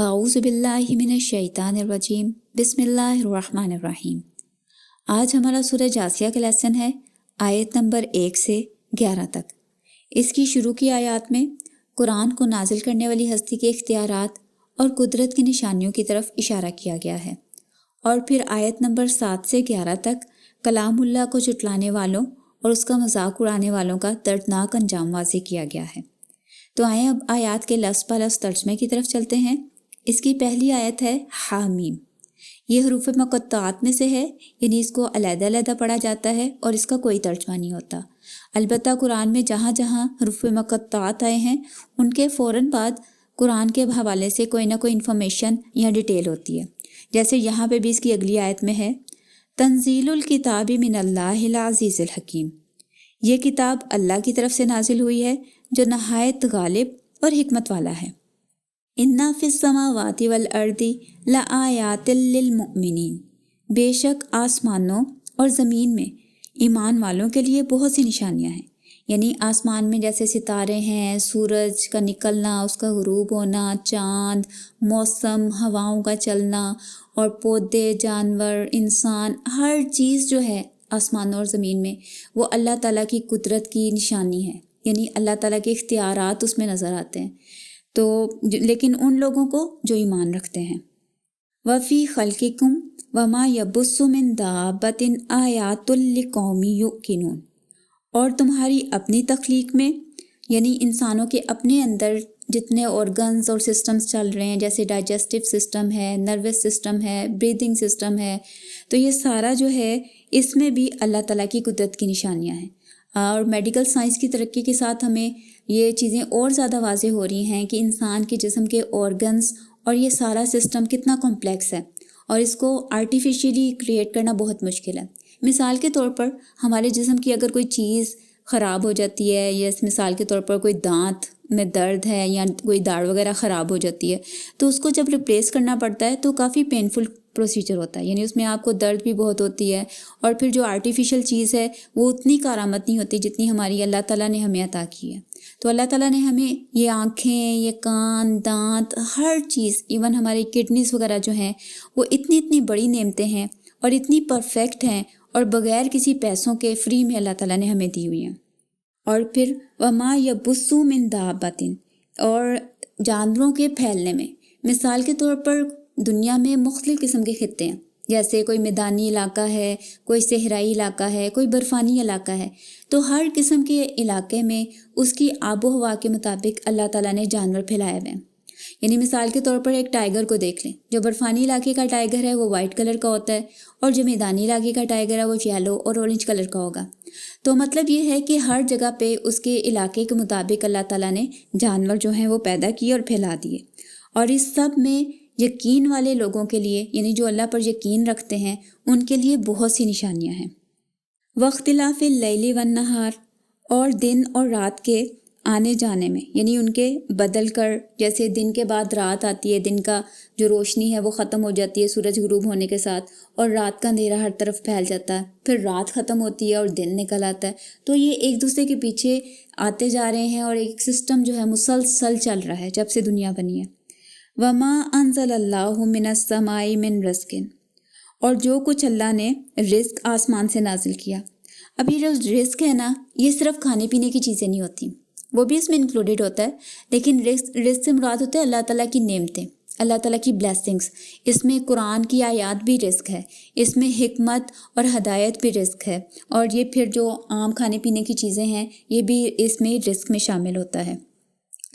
اعوذ باللہ من الشیطان الرجیم، بسم اللہ الرحمن الرحیم۔ آج ہمارا سورہ جاثیہ کا لیسن ہے آیت نمبر 1 سے 11 تک۔ اس کی شروع کی آیات میں قرآن کو نازل کرنے والی ہستی کے اختیارات اور قدرت کی نشانیوں کی طرف اشارہ کیا گیا ہے، اور پھر آیت نمبر 7 سے 11 تک کلام اللہ کو جھٹلانے والوں اور اس کا مذاق اڑانے والوں کا دردناک انجام واضح کیا گیا ہے۔ تو آئیں اب آیات کے لفظ پہ لفظ ترجمے کی طرف چلتے ہیں۔ اس کی پہلی آیت ہے حامیم۔ یہ حروف مقطعات میں سے ہے، یعنی اس کو علیحدہ علیحدہ پڑھا جاتا ہے اور اس کا کوئی ترجمہ نہیں ہوتا۔ البتہ قرآن میں جہاں جہاں حروف مقطعات آئے ہیں ان کے فوراً بعد قرآن کے حوالے سے کوئی نہ کوئی انفارمیشن یا ڈیٹیل ہوتی ہے۔ جیسے یہاں پہ بھی اس کی اگلی آیت میں ہے تنزیل الکتاب من اللہ العزیز الحکیم۔ یہ کتاب اللہ کی طرف سے نازل ہوئی ہے جو نہایت غالب اور حکمت والا ہے۔ اِنَّ فِی السَّمَاوَاتِ وَالْأَرْضِ لَآیَاتٍ لِّلْمُؤْمِنِینَ، بے شک آسمانوں اور زمین میں ایمان والوں کے لیے بہت سی نشانیاں ہیں۔ یعنی آسمان میں جیسے ستارے ہیں، سورج کا نکلنا، اس کا غروب ہونا، چاند، موسم، ہواؤں کا چلنا، اور پودے، جانور، انسان، ہر چیز جو ہے آسمانوں اور زمین میں وہ اللہ تعالیٰ کی قدرت کی نشانی ہے، یعنی اللہ تعالیٰ کے اختیارات اس میں نظر آتے ہیں۔ تو لیکن ان لوگوں کو جو ایمان رکھتے ہیں۔ وَفِي خَلْقِكُمْ وَمَا يَبُثُّ مِن دَابَّةٍ آیَاتٌ لِقَوْمٍ یُؤْمِنُونَ، اور تمہاری اپنی تخلیق میں، یعنی انسانوں کے اپنے اندر جتنے آرگنز اور سسٹمز چل رہے ہیں، جیسے ڈائجسٹیو سسٹم ہے، نروس سسٹم ہے، بریدنگ سسٹم ہے، تو یہ سارا جو ہے اس میں بھی اللہ تعالیٰ کی قدرت کی نشانیاں ہیں۔ اور میڈیکل سائنس کی ترقی کے ساتھ ہمیں یہ چیزیں اور زیادہ واضح ہو رہی ہیں کہ انسان کے جسم کے آرگنز اور یہ سارا سسٹم کتنا کمپلیکس ہے، اور اس کو آرٹیفیشلی کریٹ کرنا بہت مشکل ہے۔ مثال کے طور پر ہمارے جسم کی اگر کوئی چیز خراب ہو جاتی ہے، یا مثال کے طور پر کوئی دانت میں درد ہے یا کوئی داڑھ وغیرہ خراب ہو جاتی ہے، تو اس کو جب ریپلیس کرنا پڑتا ہے تو کافی پینفل پروسیجر ہوتا ہے، یعنی اس میں آپ کو درد بھی بہت ہوتی ہے، اور پھر جو آرٹیفیشل چیز ہے وہ اتنی کارآمد نہیں ہوتی جتنی ہماری اللہ تعالیٰ نے ہمیں عطا کی ہے۔ تو اللہ تعالیٰ نے ہمیں یہ آنکھیں، یہ کان، دانت، ہر چیز، ایون ہماری کڈنیز وغیرہ جو ہیں وہ اتنی بڑی نعمتیں ہیں اور اتنی پرفیکٹ ہیں، اور بغیر کسی پیسوں کے فری میں اللہ تعالیٰ نے ہمیں دی ہوئی ہیں۔ اور پھر وَمَا يَبُثُّ مِن دَابَّةٍ، اور جانوروں کے پھیلنے میں، مثال کے طور پر دنیا میں مختلف قسم کے خطے ہیں، جیسے کوئی میدانی علاقہ ہے، کوئی صحرائی علاقہ ہے، کوئی برفانی علاقہ ہے، تو ہر قسم کے علاقے میں اس کی آب و ہوا کے مطابق اللہ تعالیٰ نے جانور پھیلائے ہوئے ہیں۔ یعنی مثال کے طور پر ایک ٹائیگر کو دیکھ لیں، جو برفانی علاقے کا ٹائیگر ہے وہ وائٹ کلر کا ہوتا ہے، اور جو میدانی علاقے کا ٹائیگر ہے وہ یلو اور اورنج کلر کا ہوگا۔ تو مطلب یہ ہے کہ ہر جگہ پہ اس کے علاقے کے مطابق اللہ تعالیٰ نے جانور جو ہیں وہ پیدا کیے اور پھیلا دیے، اور اس سب میں یقین والے لوگوں کے لیے، یعنی جو اللہ پر یقین رکھتے ہیں، ان کے لیے بہت سی نشانیاں ہیں۔ واختلاف اللیل والنہار، اور دن اور رات کے آنے جانے میں، یعنی ان کے بدل کر، جیسے دن کے بعد رات آتی ہے، دن کا جو روشنی ہے وہ ختم ہو جاتی ہے سورج غروب ہونے کے ساتھ، اور رات کا اندھیرا ہر طرف پھیل جاتا ہے، پھر رات ختم ہوتی ہے اور دن نکل آتا ہے۔ تو یہ ایک دوسرے کے پیچھے آتے جا رہے ہیں، اور ایک سسٹم جو ہے مسلسل چل رہا ہے جب سے دنیا بنی ہے۔ وَمَا أَنزَلَ اللَّهُ مِنَ السَّمَاءِ مِن رِزْقٍ، اور جو کچھ اللہ نے رزق آسمان سے نازل کیا۔ اب یہ جو رزق ہے نا، یہ صرف کھانے پینے کی چیزیں نہیں ہوتی، وہ بھی اس میں انکلوڈیڈ ہوتا ہے، لیکن رزق سے مراد ہوتا ہے اللہ تعالیٰ کی نعمتیں، اللہ تعالیٰ کی بلیسنگز۔ اس میں قرآن کی آیات بھی رزق ہے، اس میں حکمت اور ہدایت بھی رزق ہے، اور یہ پھر جو عام کھانے پینے کی چیزیں ہیں یہ بھی اس میں رزق میں شامل ہوتا ہے۔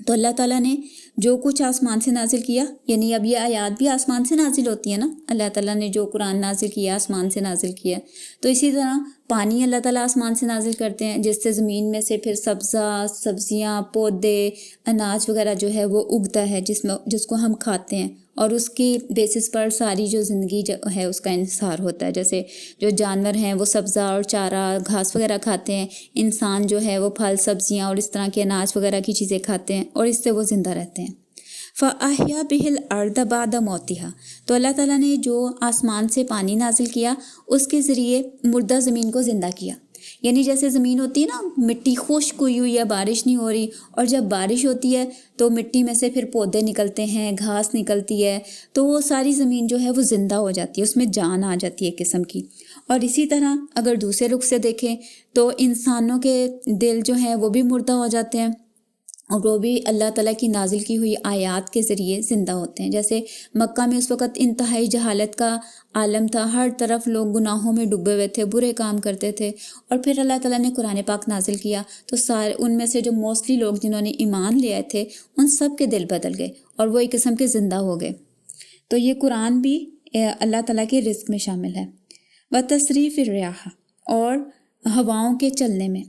تو اللہ تعالیٰ نے جو کچھ آسمان سے نازل کیا، یعنی اب یہ آیات بھی آسمان سے نازل ہوتی ہیں نا، اللہ تعالیٰ نے جو قرآن نازل کیا آسمان سے نازل کیا، تو اسی طرح پانی اللہ تعالیٰ آسمان سے نازل کرتے ہیں، جس سے زمین میں سے پھر سبزیاں، پودے، اناج وغیرہ جو ہے وہ اگتا ہے، جس کو ہم کھاتے ہیں، اور اس کی بیسس پر ساری جو زندگی جو ہے اس کا انحصار ہوتا ہے۔ جیسے جو جانور ہیں وہ سبزہ اور چارہ گھاس وغیرہ کھاتے ہیں، انسان جو ہے وہ پھل سبزیاں اور اس طرح کے اناج وغیرہ کی چیزیں کھاتے ہیں، اور اس سے وہ زندہ رہتے ہیں۔ فَأَحْيَا بِهِ الْأَرْضَ بَعْدَ مَوْتِهَا، تو اللہ تعالیٰ نے جو آسمان سے پانی نازل کیا اس کے ذریعے مردہ زمین کو زندہ کیا۔ یعنی جیسے زمین ہوتی ہے نا، مٹی خشک ہوئی ہوئی ہے، بارش نہیں ہو رہی، اور جب بارش ہوتی ہے تو مٹی میں سے پھر پودے نکلتے ہیں، گھاس نکلتی ہے، تو وہ ساری زمین جو ہے وہ زندہ ہو جاتی ہے، اس میں جان آ جاتی ہے ایک قسم کی۔ اور اسی طرح اگر دوسرے رخ سے دیکھیں تو انسانوں کے دل جو ہیں وہ بھی مردہ ہو جاتے ہیں، اور وہ بھی اللہ تعالیٰ کی نازل کی ہوئی آیات کے ذریعے زندہ ہوتے ہیں۔ جیسے مکہ میں اس وقت انتہائی جہالت کا عالم تھا، ہر طرف لوگ گناہوں میں ڈوبے ہوئے تھے، برے کام کرتے تھے، اور پھر اللہ تعالیٰ نے قرآن پاک نازل کیا تو ان میں سے جو موسٹلی لوگ جنہوں نے ایمان لے آئے تھے ان سب کے دل بدل گئے اور وہ ایک قسم کے زندہ ہو گئے۔ تو یہ قرآن بھی اللہ تعالیٰ کے رزق میں شامل ہے۔ وتصریف الرياح، اور ہواؤں کے چلنے میں،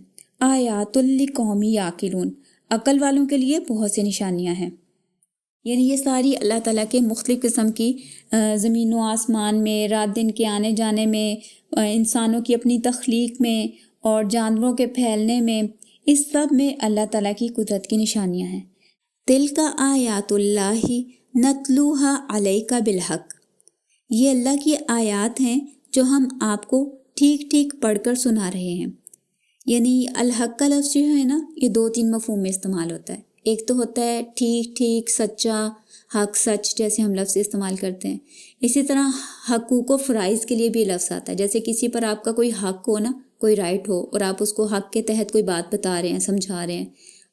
آیات لقوم یعقلون، عقل والوں کے لیے بہت سی نشانیاں ہیں۔ یعنی یہ ساری اللہ تعالیٰ کے مختلف قسم کی زمین و آسمان میں، رات دن کے آنے جانے میں، انسانوں کی اپنی تخلیق میں، اور جانوروں کے پھیلنے میں، اس سب میں اللہ تعالیٰ کی قدرت کی نشانیاں ہیں۔ تلک آیات اللہ نتلوہا علیک بالحق، یہ اللہ کی آیات ہیں جو ہم آپ کو ٹھیک ٹھیک پڑھ کر سنا رہے ہیں۔ یعنی الحق کا لفظ جو ہے نا، یہ 2-3 مفہوم میں استعمال ہوتا ہے۔ ایک تو ہوتا ہے ٹھیک ٹھیک، سچا، حق، سچ، جیسے ہم لفظ استعمال کرتے ہیں۔ اسی طرح حقوق و فرائض کے لیے بھی لفظ آتا ہے، جیسے کسی پر آپ کا کوئی حق ہو نا، کوئی رائٹ ہو، اور آپ اس کو حق کے تحت کوئی بات بتا رہے ہیں، سمجھا رہے ہیں،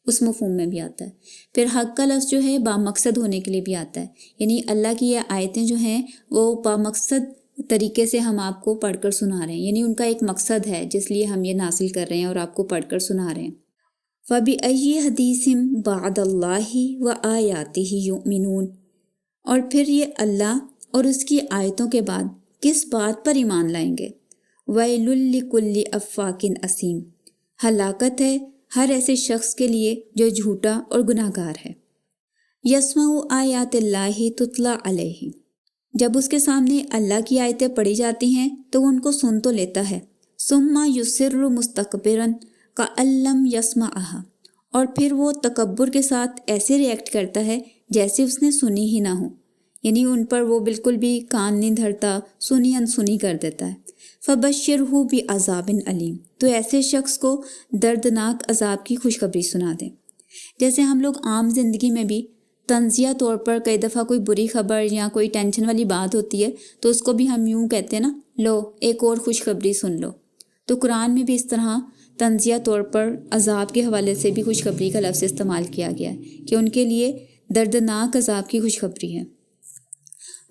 اس مفہوم میں بھی آتا ہے۔ پھر حق کا لفظ جو ہے بامقصد ہونے کے لیے بھی آتا ہے، یعنی اللہ کی یہ آیتیں جو ہیں وہ بامقصد طریقے سے ہم آپ کو پڑھ کر سنا رہے ہیں، یعنی ان کا ایک مقصد ہے جس لیے ہم یہ نازل کر رہے ہیں اور آپ کو پڑھ کر سنا رہے ہیں۔ فَبِأَيِّ حَدِيثٍ بَعْدَ اللَّهِ وَآيَاتِهِ يُؤْمِنُونَ، اور پھر یہ اللہ اور اس کی آیتوں کے بعد کس بات پر ایمان لائیں گے؟ وَيْلٌ لِّكُلِّ أَفَّاكٍ أَثِيمٍ، ہلاکت ہے ہر ایسے شخص کے لیے جو جھوٹا اور گناہ گار ہے۔ يَسْمَعُ آيَاتِ اللَّهِ تُتْلَى عَلَيْهِ، جب اس کے سامنے اللہ کی آیتیں پڑھی جاتی ہیں تو وہ ان کو سن تو لیتا ہے۔ ثُمَّ يُصِرُّ مُسْتَكْبِرًا كَأَن لَّمْ يَسْمَعْهَا، اور پھر وہ تکبر کے ساتھ ایسے ریئیکٹ کرتا ہے جیسے اس نے سنی ہی نہ ہو، یعنی ان پر وہ بالکل بھی کان نہیں دھرتا، سنی انسنی کر دیتا ہے۔ فَبَشِّرْهُ بِعَذَابٍ أَلِيمٍ، تو ایسے شخص کو دردناک عذاب کی خوشخبری سنا دیں۔ جیسے ہم لوگ عام زندگی میں بھی طنزیہ طور پر کئی دفعہ کوئی بری خبر یا کوئی ٹینشن والی بات ہوتی ہے تو اس کو بھی ہم یوں کہتے ہیں نا، لو ایک اور خوشخبری سن لو۔ تو قرآن میں بھی اس طرح طنزیہ طور پر عذاب کے حوالے سے بھی خوشخبری کا لفظ استعمال کیا گیا ہے کہ ان کے لیے دردناک عذاب کی خوشخبری ہے۔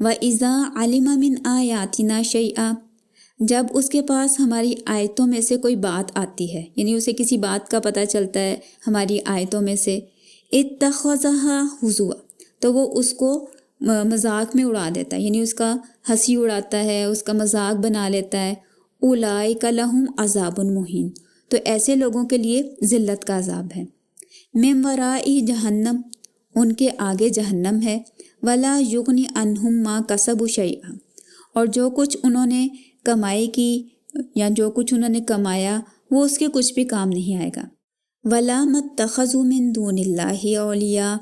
وَإِذَا عَلِمَ مِنْ آيَاتِنَا شَيْئًا، جب اس کے پاس ہماری آیتوں میں سے کوئی بات آتی ہے، یعنی اسے کسی بات کا پتہ چلتا ہے ہماری آیتوں میں سے، اتخذها ہزوا، تو وہ اس کو مذاق میں اڑا دیتا ہے، یعنی اس کا ہنسی اڑاتا ہے، اس کا مذاق بنا لیتا ہے۔ اولئک لہم عذاب مہین، تو ایسے لوگوں کے لیے ذلت کا عذاب ہے۔ من وراء جہنم، ان کے آگے جہنم ہے۔ ولا یغنی عنہم ما کسبوا شیئا، اور جو کچھ انہوں نے کمائی کی یا جو کچھ انہوں نے کمایا وہ اس کے کچھ بھی کام نہیں آئے گا۔ ولا متخذوا من دون اللہ اولیاء،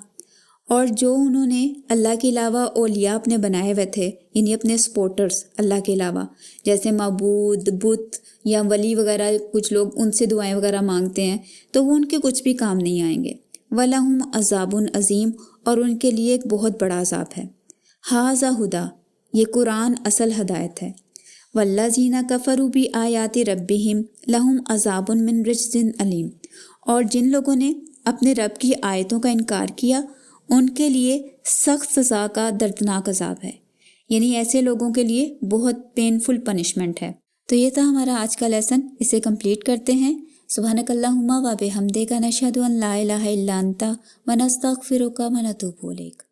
اور جو انہوں نے اللہ کے علاوہ اولیاء اپنے بنائے ہوئے تھے، یعنی اپنے سپورٹرز اللہ کے علاوہ، جیسے معبود، بت یا ولی وغیرہ، کچھ لوگ ان سے دعائیں وغیرہ مانگتے ہیں تو وہ ان کے کچھ بھی کام نہیں آئیں گے۔ وَلَهُمْ عَذَابٌ عظیم، اور ان کے لیے ایک بہت بڑا عذاب ہے۔ ھذا ھدیٰ، یہ قرآن اصل ہدایت ہے۔ وَالَّذِينَ كَفَرُوا بِآيَاتِ رَبِّهِمْ لَهُمْ عَذَابٌ مِّن رِجْزٍ أَلِيمٌ، اور جن لوگوں نے اپنے رب کی آیتوں کا انکار کیا ان کے لیے سخت سزا کا دردناک عذاب ہے، یعنی ایسے لوگوں کے لیے بہت پینفل پنشمنٹ ہے۔ تو یہ تھا ہمارا آج کا لیسن، اسے کمپلیٹ کرتے ہیں۔ سبحانک اللہم و بحمدک، نشہد ان لا الہ الا انت، ونستغفرک ونتوب الیک۔